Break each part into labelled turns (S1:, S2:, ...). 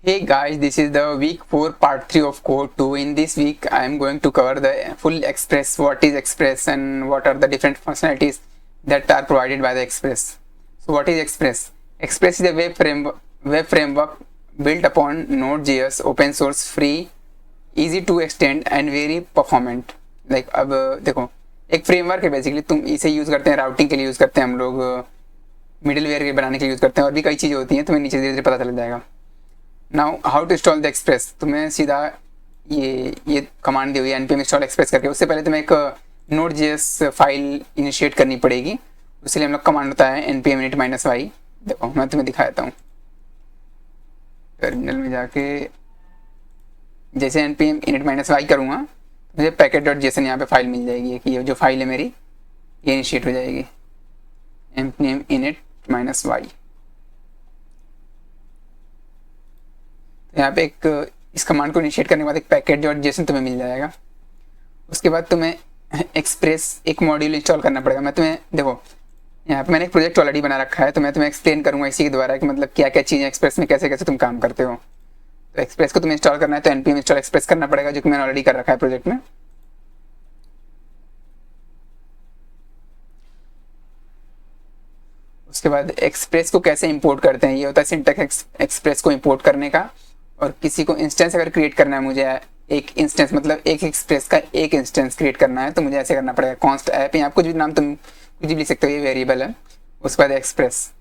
S1: Hey guys, this is the week 4 part 3 of Code 2. In this week, I am going to cover the full Express, what is Express and what are the different functionalities that are provided by the Express. So what is Express? Express is a web framework built upon Node.js, open source, free, easy to extend and very performant. Like अब देखो एक framework है basically, तुम इसे use करते हैं routing के लिए, यूज़ करते हैं हम लोग, मिडिल वेयर के बनाने के लिए यूज़ करते हैं, और भी कई चीज़ें होती हैं, तुम्हें नीचे धीरे धीरे पता चल जाएगा. Now how to install the Express. तुम्हें सीधा ये कमांड दी हुई है npm इंस्टॉल एक्सप्रेस करके. उससे पहले तुम्हें एक नोड जेएस फाइल इनिशिएट करनी पड़ेगी. उसके लिए हम लोग कमांड होता है npm init-y. देखो मैं तुम्हें दिखा देता हूँ. टर्मिनल में जाके जैसे npm init-y करूँगा मुझे packet.json यहाँ पे फाइल मिल जाएगी. कि ये जो फाइल है मेरी ये इनिशिएट हो जाएगी npm init-y. तो यहाँ पे एक इस कमांड को इनिशिएट करने के बाद एक पैकेट.जेसन तुम्हें मिल जाएगा. उसके बाद तुम्हें एक्सप्रेस एक मॉड्यूल इंस्टॉल करना पड़ेगा. मैं तुम्हें देखो यहाँ पे मैंने एक प्रोजेक्ट ऑलरेडी बना रखा है, तो मैं तुम्हें एक्सप्लेन करूँगा इसी के द्वारा कि मतलब क्या क्या चीज़ें एक्सप्रेस में कैसे कैसे तुम काम करते हो. तो एक्सप्रेस को तुम्हें इंस्टॉल करना है तो npm इंस्टॉल एक्सप्रेस करना पड़ेगा, जो कि मैंने ऑलरेडी कर रखा है प्रोजेक्ट में. उसके बाद एक्सप्रेस को कैसे इंपोर्ट करते हैं, ये होता है सिंटैक्स एक्सप्रेस को इंपोर्ट करने का. और किसी को इंस्टेंस अगर क्रिएट करना है, मुझे एक इंस्टेंस मतलब एक एक्सप्रेस का एक इंस्टेंस क्रिएट करना है, तो मुझे ऐसे करना पड़ेगा. कॉन्स्ट ऐप, यहाँ कुछ भी नाम तुम कुछ भी लिख सकते हो, ये वेरिएबल है. उसके बाद एक्सप्रेस.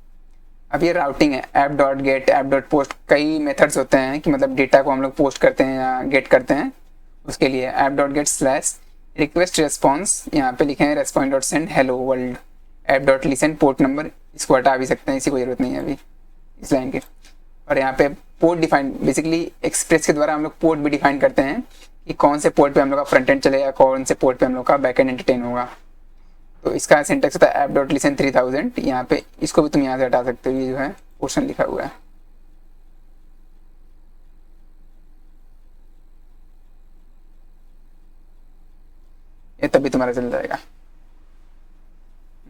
S1: अब ये राउटिंग है, app dot gate, app dot post. कई मेथड्स होते हैं कि मतलब डेटा को हम लोग पोस्ट करते हैं या गेट करते हैं. उसके लिए app dot get slash request response, यहाँ पे लिखे हैं response dot send hello world. App dot listen port number, इसको हटा भी सकते हैं, इसी को जरूरत नहीं है अभी इस लाइन की. और यहाँ पे पोर्ट डिफाइन, बेसिकली एक्सप्रेस के द्वारा हम लोग पोर्ट भी डिफाइन करते हैं कि कौन से पोर्ट पे हम लोग का फ्रंट एंड चलेगा, कौन से पोर्ट पे हम लोग का बैक एंड एंटरटेन होगा. तो इसका सिंटेक्स होता है ऐप डॉट लिसन 3000. यहाँ पे इसको भी तुम यहाँ से हटा सकते हो, ये जो है पोर्शन लिखा हुआ है. ये तभी तुम्हारा चल जाएगा.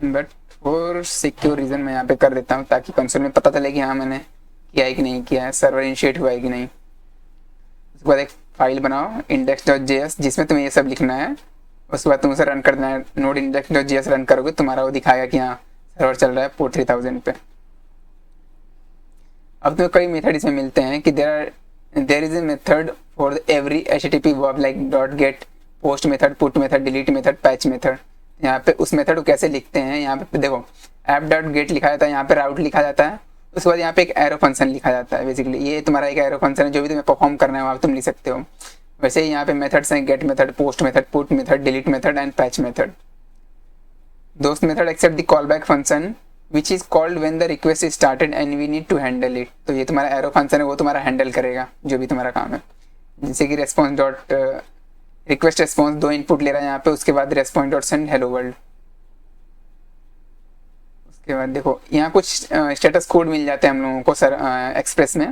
S1: बट फॉर सिक्योर रीजन मैं यहाँ पे कर देता हूँ ताकि कंसोल में पता चले कि हाँ मैंने किया है कि नहीं किया है, सर्वर इनिशिएट हुआ है कि नहीं. उसके बाद एक फाइल बनाओ index.js जिसमें तुम्हें ये सब लिखना है. उसके बाद तुम उसे रन करना है. नोड index.js रन करोगे तुम्हारा वो दिखाएगा कि हाँ सर्वर चल रहा है पोर्ट 3000 पे. अब तुम्हें कई मेथड इसमें मिलते हैं कि there is a method for every HTTP verb like dot gate, post method, put method, delete method, patch method. यहाँ पे उस मेथड को कैसे लिखते हैं, यहाँ पे देखो ऐप डॉट गेट लिखा जाता है, यहाँ पे राउट लिखा जाता है. उसके बाद यहाँ पे एक एरो फंक्शन लिखा जाता है. बेसिकली ये तुम्हारा एक एरो फंक्शन है, जो भी तुम्हें परफॉर्म करना है वहाँ तुम लिख सकते हो. वैसे ही यहाँ पे मेथड्स हैं get method, post method, put method, delete method and patch method. दोस्त method accept the call back function which is called when the request is started and we need to handle it. तो ये तुम्हारा arrow function है, वो तुम्हारा handle करेगा जो भी तुम्हारा काम है. जैसे कि response dot request response 2 input ले रहा है यहाँ पे. उसके बाद response dot send hello world. उसके बाद देखो यहाँ कुछ स्टेटस कोड मिल जाते हैं हम लोगों को सर एक्सप्रेस में,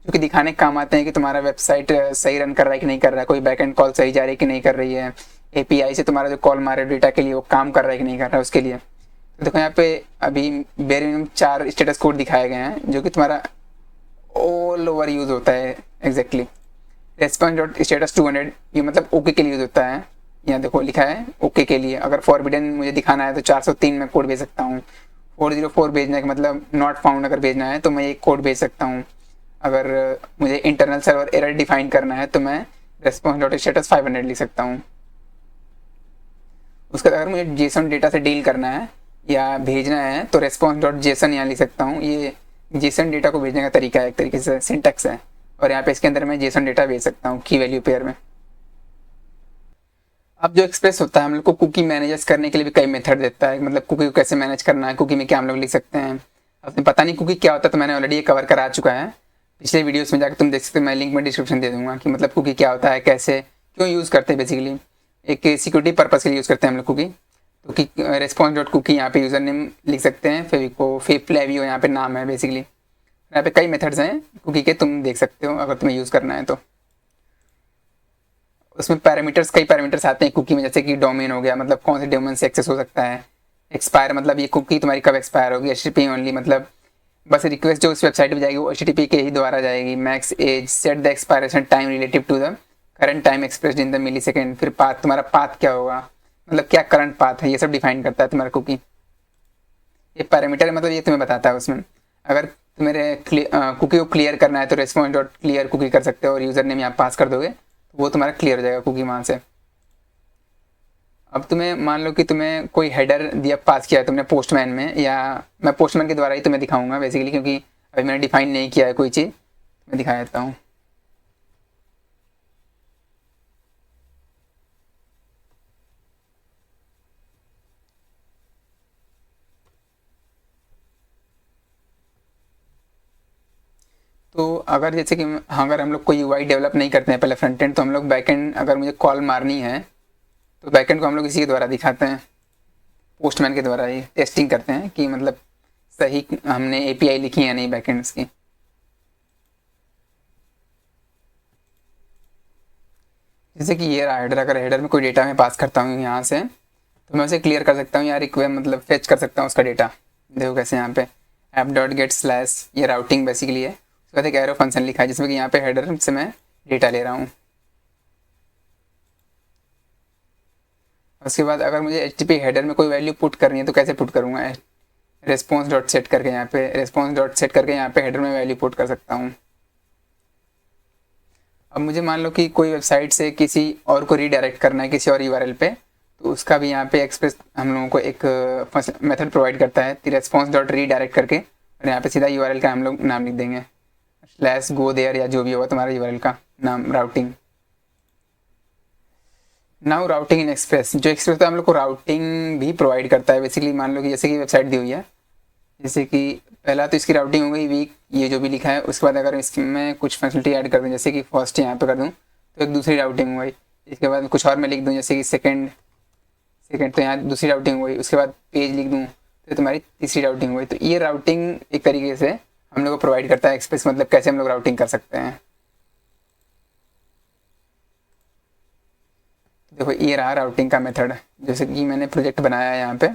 S1: जो कि दिखाने के काम आते हैं कि तुम्हारा वेबसाइट सही रन कर रहा है कि नहीं कर रहा है, कोई बैकएंड कॉल सही जा रही है कि नहीं कर रही है, एपीआई से तुम्हारा जो कॉल मारे डेटा के लिए वो काम कर रहा है कि नहीं कर रहा है उसके लिए. तो देखो यहाँ पे अभी बेयर मिनिमम 4 स्टेटस कोड दिखाए गए हैं जो कि तुम्हारा ऑल ओवर यूज होता है. एग्जैक्टली रेस्पॉन्स डॉट स्टेटस 200, ये मतलब ओके के लिए यूज होता है. यहाँ देखो लिखा है ओके के लिए. अगर फॉरबिडन मुझे दिखाना है तो 403 में कोड भेज सकता हूँ. 404 भेजना है मतलब नॉट फाउंड अगर भेजना है तो मैं एक कोड भेज सकता हूँ. अगर मुझे इंटरनल सर्वर एरर डिफाइन करना है तो मैं रेस्पॉन्स डॉट स्टेटस 500 लिख सकता हूँ. उसके बाद अगर मुझे जेसन डेटा से डील करना है या भेजना है तो रेस्पॉन्स डॉट जेसन यहाँ लिख सकता हूँ. ये जेसन डेटा को भेजने का तरीका है, एक तरीके से सिंटैक्स है. और यहाँ पे इसके अंदर मैं जेसन डेटा भेज सकता हूँ की वैल्यू पेयर में. अब जो एक्सप्रेस होता है हम लोग को कुकी मैनेजर्स करने के लिए भी कई मेथड देता है. मतलब कुकी को कैसे मैनेज करना है, कुकी में क्या हम लोग लिख सकते हैं. अब पता नहीं कुकी क्या होता है तो मैंने ऑलरेडी ये कवर करा चुका है पिछले वीडियोस में, जाकर तुम देख सकते हो. मैं लिंक में डिस्क्रिप्शन दे दूंगा कि मतलब कुकी क्या होता है, कैसे क्यों यूज़ करते हैं. बेसिकली एक सिक्योरिटी पर्पज़ के लिए यूज़ करते हैं हम लोग कुकी. तो रेस्पॉन्स डॉट कुकी यहाँ पे यूज़र नेम लिख सकते हैं, फेविको फेफ्लेवियो यहाँ पे नाम है. बेसिकली यहाँ पे कई मेथड्स हैं कुकी के, तुम देख सकते हो अगर तुम्हें यूज़ करना है तो. उसमें पैरामीटर्स, कई पैरामीटर्स आते हैं कुकी में, जैसे कि डोमेन हो गया, मतलब कौन से डोमेन से एक्सेस हो सकता है. एक्सपायर मतलब ये कुकी तुम्हारी कब एक्सपायर होगी. HTTP ओनली मतलब बस रिक्वेस्ट जो उस वेबसाइट पे जाएगी वो HTTP के ही द्वारा जाएगी। Max age, set the expiration time relative to the current time expressed in the millisecond. फिर पाथ, तुम्हारा पाथ क्या होगा, मतलब क्या करंट पाथ है, ये सब डिफाइन करता है तुम्हारा कुकी। ये पैरामीटर मतलब ये तुम्हें बताता है उसमें। अगर तुम्हें कुकी को क्लियर करना है तो रेस्पॉन्स डॉट क्लियर कुकी कर सकते हो और यूजर नेम यहाँ पास कर दोगे तो वो तुम्हारा क्लियर हो जाएगा कुकी वहाँ से। अब तुम्हें मान लो कि तुम्हें कोई हेडर दिया, पास किया है तुमने पोस्टमैन में, या मैं पोस्टमैन के द्वारा ही तुम्हें दिखाऊंगा बेसिकली, क्योंकि अभी मैंने डिफाइन नहीं किया है कोई चीज़, मैं दिखा देता हूँ। तो अगर जैसे कि अगर हम लोग कोई UI डेवलप नहीं करते हैं पहले फ्रंट एंड, तो हम लोग बैक एंड अगर मुझे कॉल मारनी है तो बैक एंड को हम लोग इसी के द्वारा दिखाते हैं, पोस्टमैन के द्वारा ही टेस्टिंग करते हैं कि मतलब सही हमने API लिखी है नहीं बैक एंड की। जैसे कि ये रहा हेडर, अगर हेडर में कोई डेटा मैं पास करता हूँ यहाँ से तो मैं उसे क्लियर कर सकता हूँ, या रिक्वेस्ट मतलब फेच कर सकता हूँ उसका डेटा। देखो कैसे, यहाँ पे ऐप डॉट गेट स्लैश, ये राउटिंग बेसिकली है। उसके बाद एक एरो फंक्शन लिखा है जिसमें कि यहाँ पे हेडर से मैं डेटा ले रहा हूँ। उसके बाद अगर मुझे HTTP हेडर में कोई वैल्यू पुट करनी है तो कैसे पुट करूँगा, रेस्पॉन्स डॉट सेट करके यहाँ पे हेडर में वैल्यू पुट कर सकता हूँ। अब मुझे मान लो कि कोई वेबसाइट से किसी और को रीडायरेक्ट करना है किसी और URL पे, तो उसका भी यहाँ पे एक्सप्रेस हम लोगों को एक मेथड प्रोवाइड करता है, रेस्पॉन्स डॉट रीडायरेक्ट करके, और यहाँ पे सीधा URL का हम लोग नाम लिख देंगे स्लैश गो देयर, या जो भी होगा तुम्हारा URL का नाम, routing. Now routing Inn Express, जो एक्सप्रेस तो हम लोग को राउटिंग भी प्रोवाइड करता है बेसिकली। मान लो कि जैसे कि वेबसाइट दी हुई है, जैसे कि पहला तो इसकी राउटिंग हो गई वीक, ये जो भी लिखा है। उसके बाद अगर इसमें कुछ फैसिलिटी ऐड कर दूँ, जैसे कि फर्स्ट यहाँ पे कर दूँ तो एक दूसरी राउटिंग हो गई। इसके बाद कुछ और मैं लिख दूँ, जैसे कि सेकंड तो यहाँ दूसरी राउटिंग हो गई। उसके बाद पेज लिख दूँ तो तुम्हारी तीसरी राउटिंग हो गई। तो ये राउटिंग एक तरीके से हम लोग को प्रोवाइड करता है एक्सप्रेस, मतलब कैसे हम लोग राउटिंग कर सकते हैं। देखो ये रहा राउटिंग का मेथड, जैसे कि मैंने प्रोजेक्ट बनाया है यहाँ पे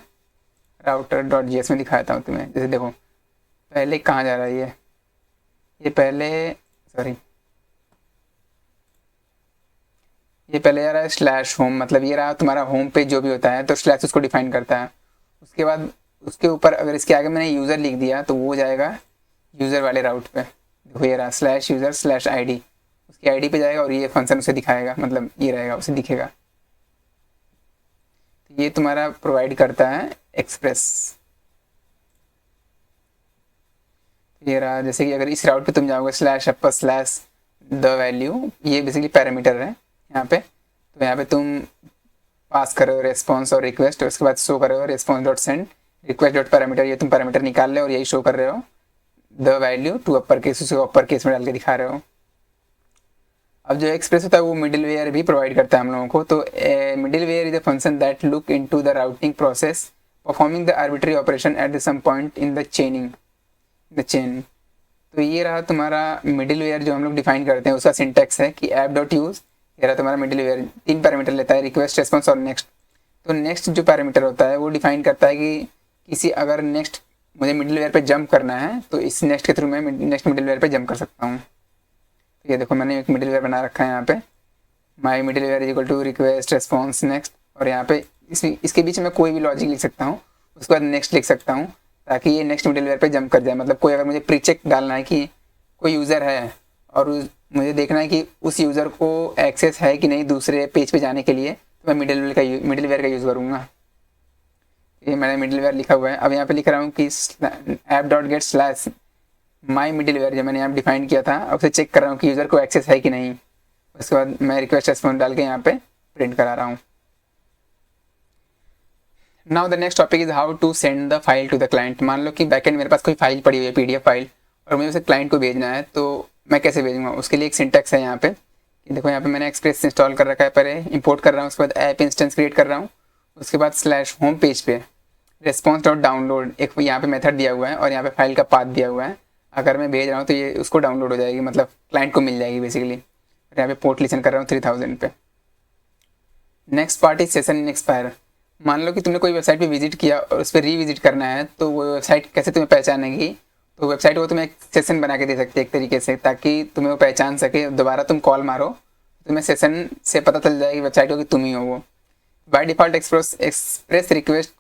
S1: राउटर डॉट JS में दिखाता हूँ तुम्हें। जैसे देखो पहले कहाँ जा रहा है ये पहले सॉरी ये पहले जा रहा है स्लैश होम, मतलब ये रहा तुम्हारा होम पेज जो भी होता है तो स्लैश उसको डिफाइन करता है। उसके बाद उसके ऊपर अगर इसके आगे मैंने यूज़र लिख दिया तो वो जाएगा यूज़र वाले राउट पे। देखो ये रहा स्लैश यूज़र स्लैश ID, उसकी ID पे जाएगा और ये फंक्शन उसे दिखाएगा, मतलब ये रहेगा उसे दिखेगा। ये तुम्हारा प्रोवाइड करता है एक्सप्रेस। ये रहा, जैसे कि अगर इस राउट पे तुम जाओगे slash upper slash the value, ये बेसिकली पैरामीटर है यहाँ पे। तो यहाँ पे तुम पास करो रेस्पॉन्स और रिक्वेस्ट, उसके बाद शो कर रहे हो response dot send request dot parameter, ये तुम पैरामीटर निकाल रहे हो और यही शो कर रहे हो the value to upper case, उसे अपर केस में डाल के दिखा रहे हो। अब जो एक्सप्रेस होता है वो मिडिल वेयर भी प्रोवाइड करता है हम लोगों को। तो middleware is a function that look into the routing process performing the arbitrary operation at the some point in the chain. तो ये रहा तुम्हारा मिडिल वेयर जो हम लोग डिफाइन करते हैं, उसका सिंटेक्स है कि ऐप डॉट यूज, ये रहा तुम्हारा मिडिल वेयर। 3 पैरामीटर लेता है, रिक्वेस्ट, रेस्पॉन्स और नेक्स्ट। तो नेक्स्ट जो पैरामीटर होता है वो डिफाइन करता है कि किसी अगर नेक्स्ट मुझे मिडिल वेयर पे जंप करना है तो इस नेक्स्ट के थ्रू मैं नेक्स्ट मिडिल वेयर पे जंप कर सकता हूँ। ये देखो मैंने एक मिडिल वेयर बना रखा है यहाँ पे, my middleware is equal to request response next, और यहाँ पे इसके बीच में कोई भी लॉजिक लिख सकता हूँ, उसके बाद नेक्स्ट लिख सकता हूँ ताकि ये नेक्स्ट मिडिल वेयर पे जंप कर जाए। मतलब कोई अगर मुझे प्री चेक डालना है कि कोई यूज़र है और मुझे देखना है कि उस यूज़र को एक्सेस है कि नहीं दूसरे पेज पे जाने के लिए, तो मैं मिडिल वेयर का यूज़ करूँगा। ये मैंने मिडिल वेयर लिखा हुआ है। अब यहाँ पे लिख रहा हूँ कि app dot get slash my middleware, जो मैंने यहाँ डिफाइन किया था, अब उसे चेक कर रहा हूँ कि यूज़र को एक्सेस है कि नहीं। उसके बाद मैं रिक्वेस्ट रेस्पॉन्स डाल के यहाँ पे प्रिंट करा रहा हूँ। Now the next topic is how to send the file to the client. मान लो कि बैकएंड मेरे पास कोई फाइल पड़ी हुई है PDF फाइल और मुझे उसे क्लाइंट को भेजना है, तो मैं कैसे भेजूँगा। उसके लिए एक सिंटेक्स है यहाँ पे, देखो यहाँ पे मैंने एक्सप्रेस इंस्टॉल कर रखा है, पहले इंपोर्ट कर रहा हूँ, उसके बाद ऐप इंस्टेंस क्रिएट कर रहा हूँ। उसके बाद स्लैश होम पेज पे रेस्पॉन्स डॉट डाउनलोड एक यहाँ पे मेथड दिया हुआ है और यहाँ पे फाइल का पाथ दिया हुआ है। अगर मैं भेज रहा हूँ तो ये उसको डाउनलोड हो जाएगी, मतलब क्लाइंट को मिल जाएगी बेसिकली। और यहाँ पे पोर्ट लिसन कर रहा हूँ 3000 पे। Next part is session in expire. मान लो कि तुमने कोई वेबसाइट पे विजिट किया और उस पर रीविजिट करना है, तो वो वेबसाइट कैसे तुम्हें पहचानेगी। तो वेबसाइट को तुम्हें एक सेशन बना के दे सकती है एक तरीके से, ताकि तुम्हें वो पहचान सके, दोबारा तुम कॉल मारो तुम्हें सेशन से पता चल जाएगी वेबसाइट को कि तुम ही हो वो। By default Express request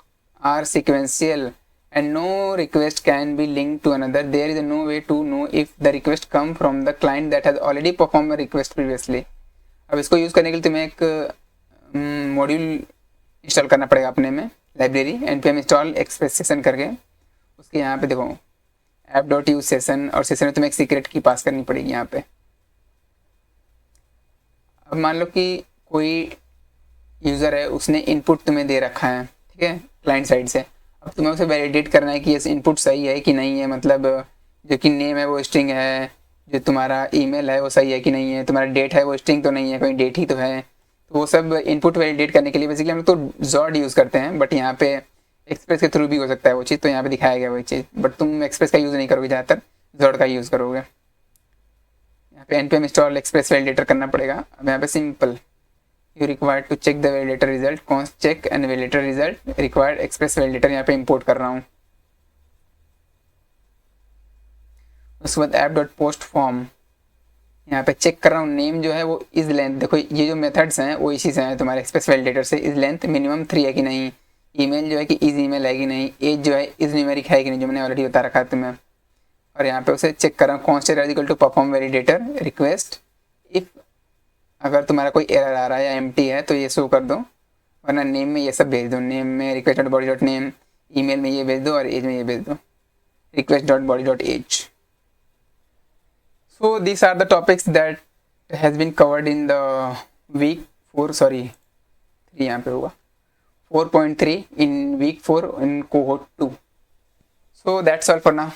S1: are sequential and no request can be linked to another. There is no way to know if the request come from the client that has already performed a request previously. अब इसको use करने के लिए तुम्हें एक module install करना पड़ेगा अपने में, library npm install express session करके। उसके यहाँ पे देखो app.use सेशन, और सेशन में तुम्हें एक सीक्रेट की पास करनी पड़ेगी यहाँ पे। अब मान लो कि कोई यूज़र है, उसने इनपुट तुम्हें दे रखा है, ठीक है, क्लाइंट साइड से। अब तुम्हें उसे वैलिडेट करना है कि ये इनपुट सही है कि नहीं है, मतलब जो कि नेम है वो स्ट्रिंग है, जो तुम्हारा ईमेल है वो सही है कि नहीं है, तुम्हारा डेट है वो स्ट्रिंग तो नहीं है, कोई डेट ही तो है। तो वो सब इनपुट वैलिडेट करने के लिए बेसिकली हम लोग तो जॉड यूज़ करते हैं, बट यहाँ पे एक्सप्रेस के थ्रू भी हो सकता है वो चीज़, तो यहाँ पे दिखाया गया वही चीज़, बट तुम एक्सप्रेस का यूज़ नहीं करोगे, ज़्यादातर जॉड का यूज़ करोगे। यहाँ पे npm इंस्टॉल एक्सप्रेस वैलिडेटर करना पड़ेगा। अब यहाँ पे simple you required to check the validator result, const check and validator result required express validator यहाँ पे import कर रहा हूँ। उसके बाद app.post form यहाँ पे चेक कर रहा हूँ, नेम जो है वो इज लेंथ। देखो ये जो मेथड्स हैं वो इसी से हैं तुम्हारे एक्सप्रेस वैलिडेटर से। इज लेंथ मिनिमम 3 है कि नहीं, ईमेल जो है कि इज ईमेल है कि नहीं, एज जो है इज न्यूमेरिक है कि नहीं, जो मैंने ऑलरेडी बता रखा है तुम्हें। और यहाँ पे उसे चेक कर रहा हूँ, constant is equal to perform validator request if, अगर तुम्हारा कोई एरर आ रहा है या एम्प्टी है तो ये शो कर दो, वरना नेम में ये सब भेज दो, नेम में request dot body dot name, email में ये भेज दो और एज में ये भेज दो, request dot body dot age. So this are the topics that has been covered in the week 4, sorry 3 यहाँ पे होगा 4.3 in week 4 in cohort 2। So that's all for now.